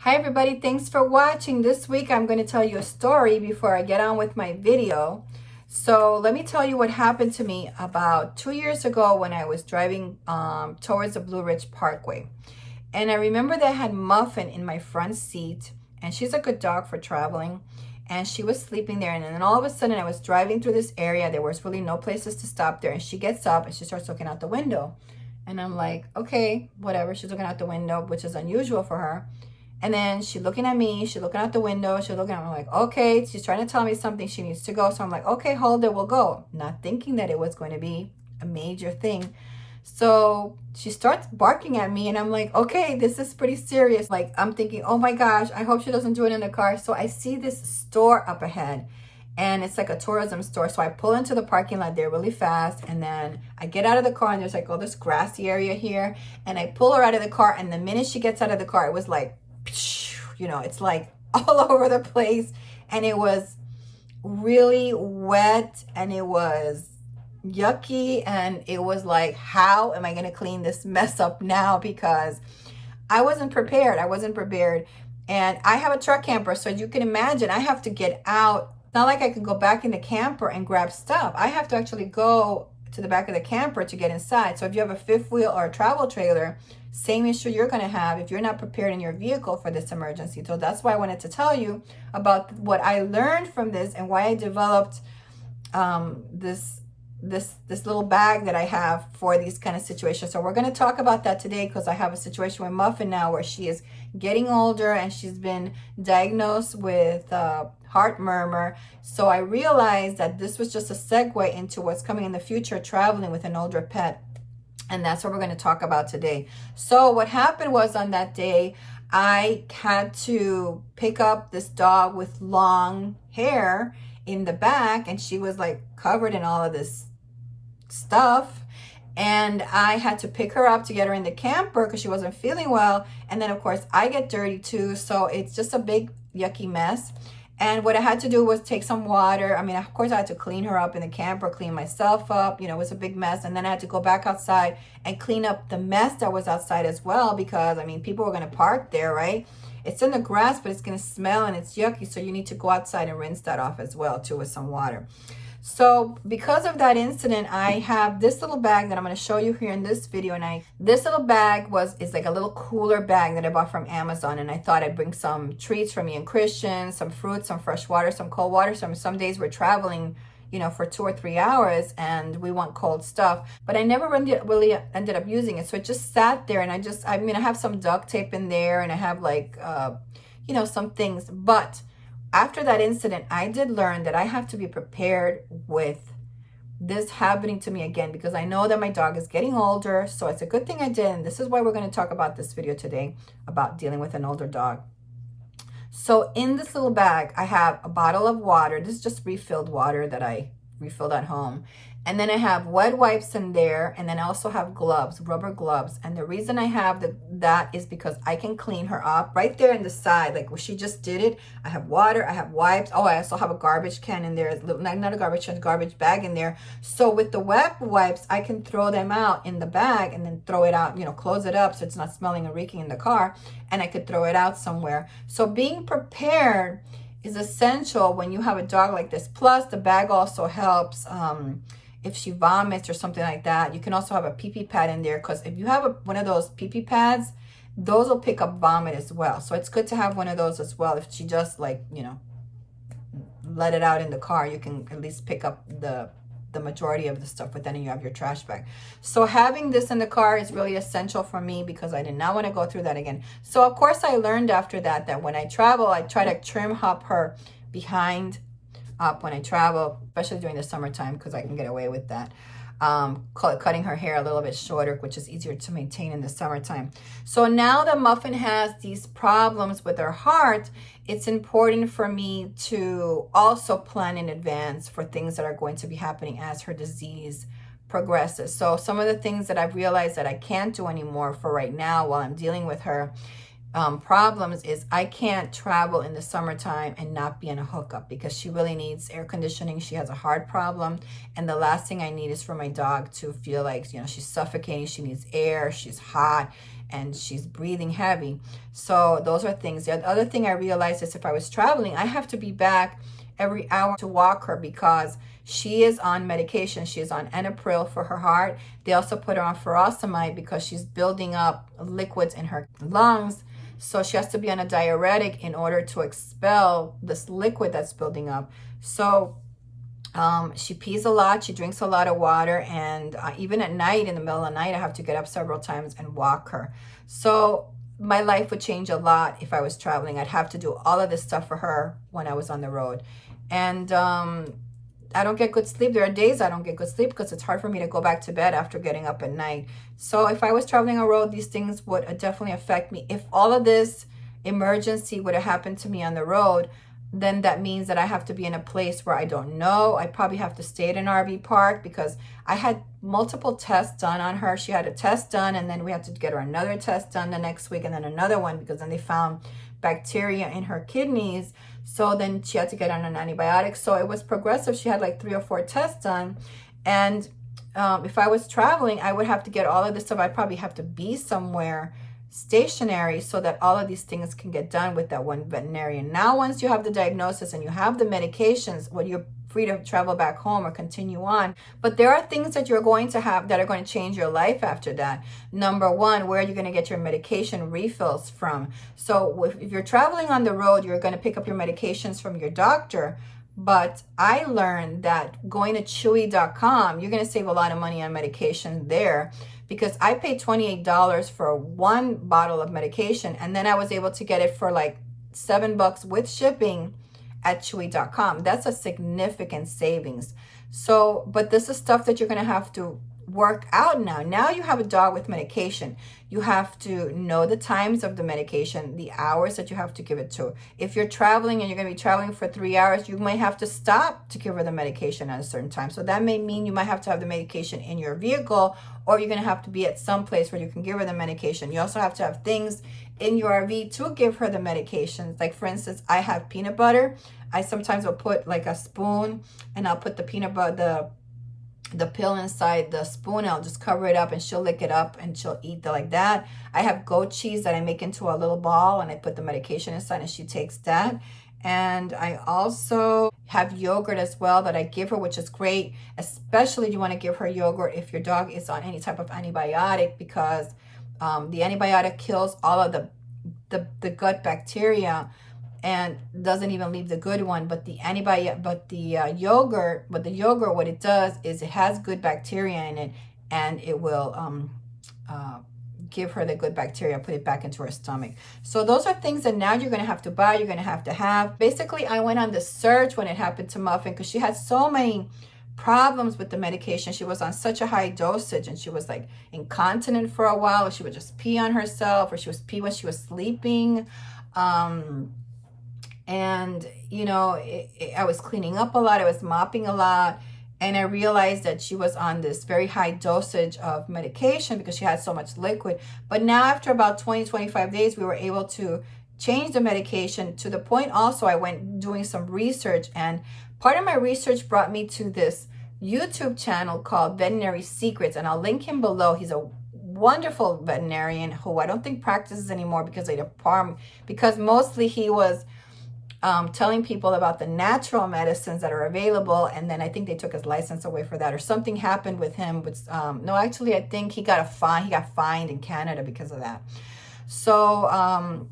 Hi everybody, thanks for watching. This week I'm going to tell you a story before I get on with my video. So let me tell you what happened to me about 2 years ago when I was driving towards the Blue Ridge Parkway. And I remember that I had Muffin in my front seat, and she's a good dog for traveling, and she was sleeping there. And then all of a sudden I was driving through this area. There was really no places to stop there, and she gets up and she starts looking out the window. And I'm like, okay, whatever. She's looking out the window, which is unusual for her. And then she's looking at me, she's looking out the window, she's looking at me. I'm like, okay, she's trying to tell me something, she needs to go. So I'm like, okay, hold it, we'll go. Not thinking that it was going to be a major thing. So she starts barking at me and I'm like, okay, this is pretty serious. Like, I'm thinking, oh my gosh, I hope she doesn't do it in the car. So I see this store up ahead and it's like a tourism store. So I pull into the parking lot there really fast, and then I get out of the car and there's like all this grassy area here, and I pull her out of the car, and the minute she gets out of the car, it was like, it's like all over the place, and it was really wet and it was yucky, and it was like, how am I going to clean this mess up now? Because I wasn't prepared. And I have a truck camper, so you can imagine I have to get out. It's not like I can go back in the camper and grab stuff. I have to actually go to the back of the camper to get inside. So if you have a fifth wheel or a travel trailer, same issue you're going to have if you're not prepared in your vehicle for this emergency. So that's why I wanted to tell you about what I learned from this and why I developed this little bag that I have for these kind of situations. So we're going to talk about that today, because I have a situation with Muffin now where she is getting older and she's been diagnosed with heart murmur. So I realized that this was just a segue into what's coming in the future, traveling with an older pet. And that's what we're going to talk about today. So what happened was, on that day, I had to pick up this dog with long hair in the back, and she was like covered in all of this stuff. And I had to pick her up to get her in the camper because she wasn't feeling well. And then of course I get dirty too. So it's just a big yucky mess. And what I had to do was take some water. I mean, of course, I had to clean her up in the camper, clean myself up. It was a big mess. And then I had to go back outside and clean up the mess that was outside as well, because, I mean, people were going to park there, right? It's in the grass, but it's going to smell and it's yucky. So you need to go outside and rinse that off as well, too, with some water. So because of that incident, I have this little bag that I'm going to show you here in this video. And this little bag is like a little cooler bag that I bought from Amazon. And I thought I'd bring some treats for me and Christian, some fruit, some fresh water, some cold water. Some days we're traveling, for 2 or 3 hours and we want cold stuff. But I never really ended up using it. So it just sat there, and I have some duct tape in there, and I have like, some things. But after that incident, I did learn that I have to be prepared with this happening to me again, because I know that my dog is getting older. So it's a good thing I did. And this is why we're going to talk about this video today, about dealing with an older dog. So in this little bag, I have a bottle of water. This is just refilled water that I refilled at home. And then I have wet wipes in there. And then I also have gloves, rubber gloves. And the reason I have that is because I can clean her up right there in the side. Like where she just did it. I have water, I have wipes. Oh, I also have a garbage can in there. Not a garbage can, garbage bag in there. So with the wet wipes, I can throw them out in the bag and then throw it out, close it up so it's not smelling and reeking in the car. And I could throw it out somewhere. So being prepared is essential when you have a dog like this. Plus, the bag also helps if she vomits or something like that. You can also have a pee-pee pad in there, because if you have one of those pee-pee pads, those will pick up vomit as well. So it's good to have one of those as well. If she just let it out in the car, you can at least pick up the majority of the stuff, but then you have your trash bag. So having this in the car is really essential for me, because I did not want to go through that again. So of course I learned after that when I travel, I try to trim hop her behind up when I travel, especially during the summertime, because I can get away with that. Cutting her hair a little bit shorter, which is easier to maintain in the summertime. So now that Muffin has these problems with her heart, it's important for me to also plan in advance for things that are going to be happening as her disease progresses. So some of the things that I've realized that I can't do anymore for right now while I'm dealing with her problems is I can't travel in the summertime and not be in a hookup, because she really needs air conditioning. She has a heart problem, and the last thing I need is for my dog to feel like, you know, she's suffocating. She needs air, she's hot, and she's breathing heavy. So those are things. The other thing I realized is if I was traveling, I have to be back every hour to walk her, because she is on medication. She is on Enopril for her heart. They also put her on furosemide because she's building up liquids in her lungs. So she has to be on a diuretic in order to expel this liquid that's building up. So she pees a lot, she drinks a lot of water, and even at night, in the middle of the night, I have to get up several times and walk her. So my life would change a lot if I was traveling. I'd have to do all of this stuff for her when I was on the road. And I don't get good sleep. There are days I don't get good sleep because it's hard for me to go back to bed after getting up at night. So if I was traveling on the road, these things would definitely affect me. If all of this emergency would have happened to me on the road, then that means that I have to be in a place where I don't know. I probably have to stay at an RV park, because I had multiple tests done on her. She had a test done, and then we had to get her another test done the next week, and then another one, because then they found bacteria in her kidneys. So then she had to get on an antibiotic. So it was progressive. She had like 3 or 4 tests done. And if I was traveling, I would have to get all of this stuff. I'd probably have to be somewhere stationary so that all of these things can get done with that one veterinarian. Now, once you have the diagnosis and you have the medications, well, you're free to travel back home or continue on. But there are things that you're going to have that are going to change your life after that. Number one, where are you going to get your medication refills from? So if you're traveling on the road, you're going to pick up your medications from your doctor. But I learned that going to chewy.com, you're going to save a lot of money on medication there, because I paid $28 for one bottle of medication, and then I was able to get it for like $7 with shipping at chewy.com. That's a significant savings. So, but this is stuff that you're going to have to work out now. Now you have a dog with medication. You have to know the times of the medication, the hours that you have to give it to. If you're traveling and you're going to be traveling for 3 hours, you might have to stop to give her the medication at a certain time. So that may mean you might have to have the medication in your vehicle, or you're going to have to be at some place where you can give her the medication. You also have to have things in your RV to give her the medications. Like, for instance, I have peanut butter. I sometimes will put like a spoon, and I'll put the peanut butter, the pill inside the spoon. I'll just cover it up, and she'll lick it up and she'll eat like that. I have goat cheese that I make into a little ball, and I put the medication inside, and she takes that. And I also have yogurt as well that I give her, which is great. Especially you want to give her yogurt if your dog is on any type of antibiotic, because the antibiotic kills all of the gut bacteria and doesn't even leave the good one. But the yogurt, what it does is it has good bacteria in it, and it will give her the good bacteria, put it back into her stomach. So those are things that now you're going to have to buy, you're going to have. Basically, I went on the search when it happened to Muffin, because she had so many problems with the medication. She was on such a high dosage, and she was like incontinent for a while, or she would just pee on herself, or she was pee when she was sleeping. And, you know, I was cleaning up a lot. I was mopping a lot. And I realized that she was on this very high dosage of medication because she had so much liquid. But now after about 20-25 days, we were able to change the medication, to the point also I went doing some research. And part of my research brought me to this YouTube channel called Veterinary Secrets. And I'll link him below. He's a wonderful veterinarian who I don't think practices anymore because mostly he was telling people about the natural medicines that are available, and then I think they took his license away for that, or something happened with him. No, actually, I think he got fined in Canada because of that. So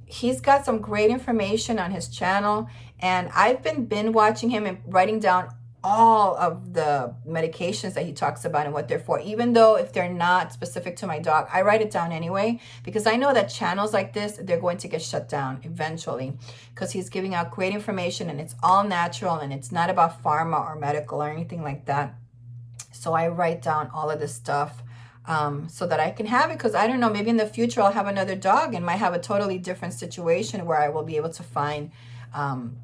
he's got some great information on his channel, and I've been binge watching him and writing down all of the medications that he talks about and what they're for. Even though if they're not specific to my dog, I write it down anyway, because I know that channels like this, they're going to get shut down eventually, because he's giving out great information and it's all natural and it's not about pharma or medical or anything like that. So I write down all of this stuff so that I can have it, because I don't know, maybe in the future I'll have another dog and might have a totally different situation where I will be able to find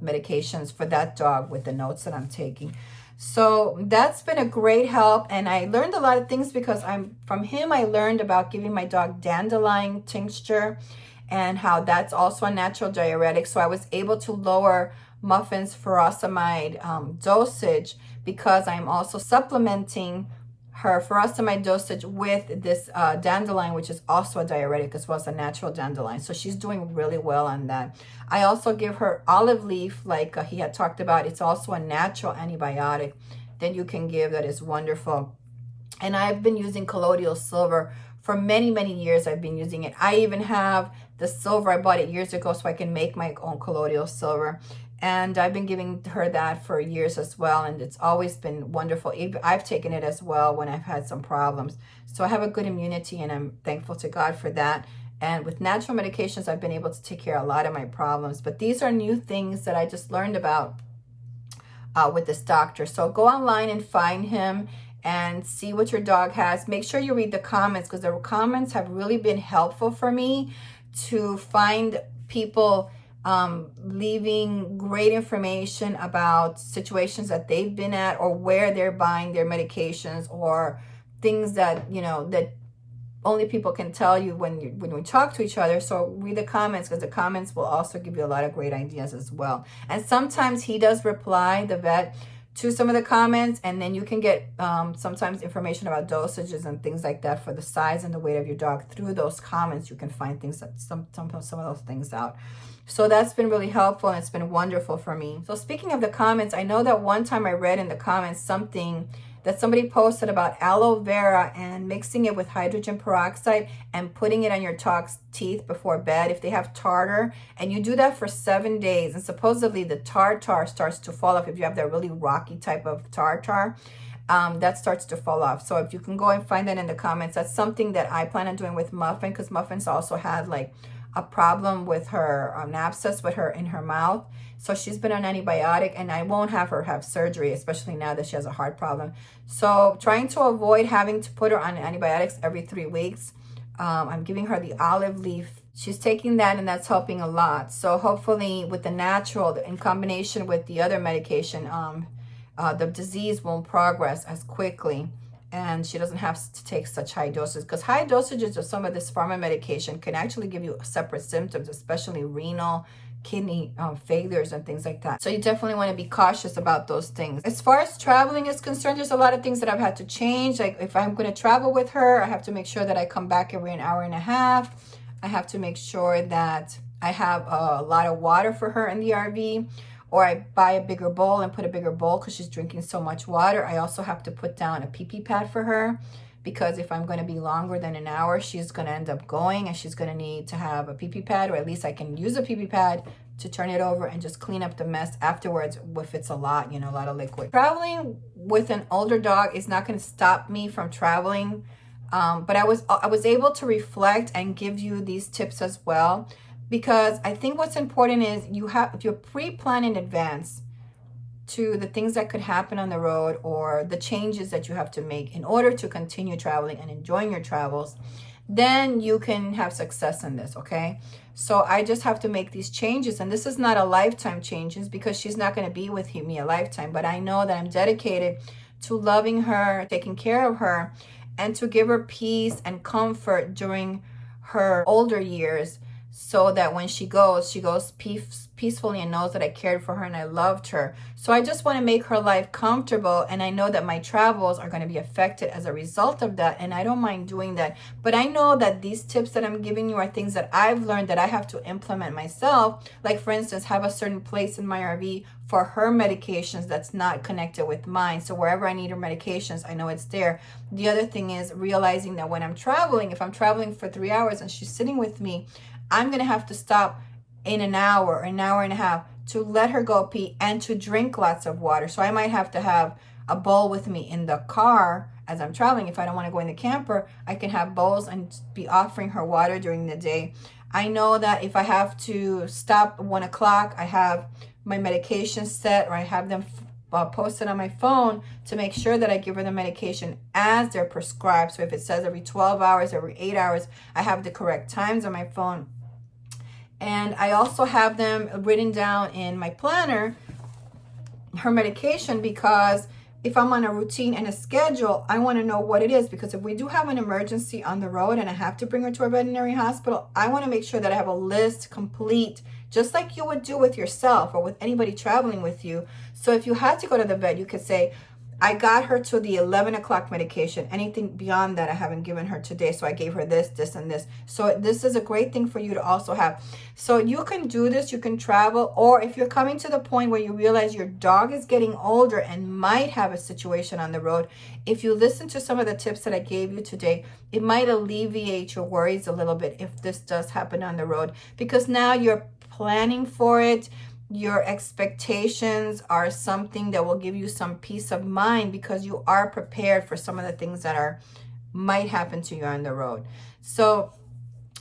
medications for that dog with the notes that I'm taking. So that's been a great help, and I learned a lot of things because from him I learned about giving my dog Dandelion Tincture, and how that's also a natural diuretic. So I was able to lower Muffin's furosemide dosage because I'm also supplementing her furosemide dosage with this dandelion, which is also a diuretic as well as a natural dandelion. So she's doing really well on that. I also give her olive leaf, like he had talked about. It's also a natural antibiotic that you can give that is wonderful. And I've been using colloidal silver for many, many years. I've been using it. I even have the silver. I bought it years ago so I can make my own colloidal silver. And I've been giving her that for years as well. And it's always been wonderful. I've taken it as well when I've had some problems. So I have a good immunity, and I'm thankful to God for that. And with natural medications, I've been able to take care of a lot of my problems. But these are new things that I just learned about with this doctor. So go online and find him and see what your dog has. Make sure you read the comments, because the comments have really been helpful for me to find people leaving great information about situations that they've been at, or where they're buying their medications, or things that, you know, that only people can tell you when we talk to each other. So read the comments, because the comments will also give you a lot of great ideas as well. And sometimes he does reply, the vet, to some of the comments, and then you can get sometimes information about dosages and things like that for the size and the weight of your dog. Through those comments, you can find things that some of those things out. So that's been really helpful, and it's been wonderful for me. So speaking of the comments, I know that one time I read in the comments something that somebody posted about aloe vera and mixing it with hydrogen peroxide and putting it on your dog's teeth before bed if they have tartar. And you do that for 7 days, and supposedly the tartar starts to fall off. If you have that really rocky type of tartar, that starts to fall off. So if you can go and find that in the comments, that's something that I plan on doing with Muffin, because Muffin's also had like a problem with her abscess with her in her mouth. So she's been on antibiotic, and I won't have her have surgery, especially now that she has a heart problem. So trying to avoid having to put her on antibiotics every 3 weeks. I'm giving her the olive leaf. She's taking that, and that's helping a lot. So hopefully with the natural, in combination with the other medication, the disease won't progress as quickly, and she doesn't have to take such high doses, because high dosages of some of this pharma medication can actually give you separate symptoms, especially renal, kidney failures and things like that. So you definitely want to be cautious about those things. As far as traveling is concerned, there's a lot of things that I've had to change. Like if I'm going to travel with her, I have to make sure that I come back every 1.5 hours. I have to make sure that I have a lot of water for her in the RV, or I buy a bigger bowl and put a bigger bowl because she's drinking so much water. I also have to put down a pee-pee pad for her, because if I'm going to be longer than 1 hour, she's going to end up going, and she's going to need to have a pee-pee pad, or at least I can use a pee-pee pad to turn it over and just clean up the mess afterwards if it's a lot, you know, a lot of liquid. Traveling with an older dog is not going to stop me from traveling, but I was able to reflect and give you these tips as well, because I think what's important is if you pre-plan in advance to the things that could happen on the road, or the changes that you have to make in order to continue traveling and enjoying your travels, then you can have success in this, okay? So I just have to make these changes, and this is not a lifetime changes, because she's not going to be with me a lifetime, but I know that I'm dedicated to loving her, taking care of her, and to give her peace and comfort during her older years, so that when she goes peacefully and knows that I cared for her and I loved her. So I just want to make her life comfortable, and I know that my travels are going to be affected as a result of that, and I don't mind doing that. But I know that these tips that I'm giving you are things that I've learned that I have to implement myself. Like for instance, have a certain place in my RV for her medications that's not connected with mine. So wherever I need her medications, I know it's there. The other thing is realizing that when I'm traveling, if I'm traveling for 3 hours and she's sitting with me, I'm going to have to stop in 1 hour, 1.5 hours to let her go pee and to drink lots of water. So I might have to have a bowl with me in the car as I'm traveling. If I don't want to go in the camper, I can have bowls and be offering her water during the day. I know that if I have to stop at 1 o'clock, I have my medication set, or I have them posted on my phone to make sure that I give her the medication as they're prescribed. So if it says every 12 hours, every 8 hours, I have the correct times on my phone. And I also have them written down in my planner, her medication, because if I'm on a routine and a schedule, I want to know what it is, because if we do have an emergency on the road and I have to bring her to a veterinary hospital, I want to make sure that I have a list complete, just like you would do with yourself or with anybody traveling with you. So if you had to go to the vet, you could say, I got her to the 11 o'clock medication. Anything beyond that, I haven't given her today. So I gave her this, this, and this. So this is a great thing for you to also have. So you can do this. You can travel. Or if you're coming to the point where you realize your dog is getting older and might have a situation on the road, if you listen to some of the tips that I gave you today, it might alleviate your worries a little bit if this does happen on the road, because now you're planning for it. Your expectations are something that will give you some peace of mind, because you are prepared for some of the things that might happen to you on the road. So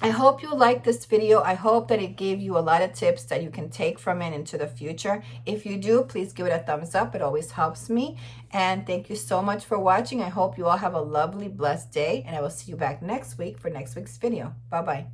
I hope you liked this video. I hope that it gave you a lot of tips that you can take from it into the future. If you do, please give it a thumbs up. It always helps me. And thank you so much for watching. I hope you all have a lovely, blessed day, and I will see you back next week for next week's video. Bye-bye.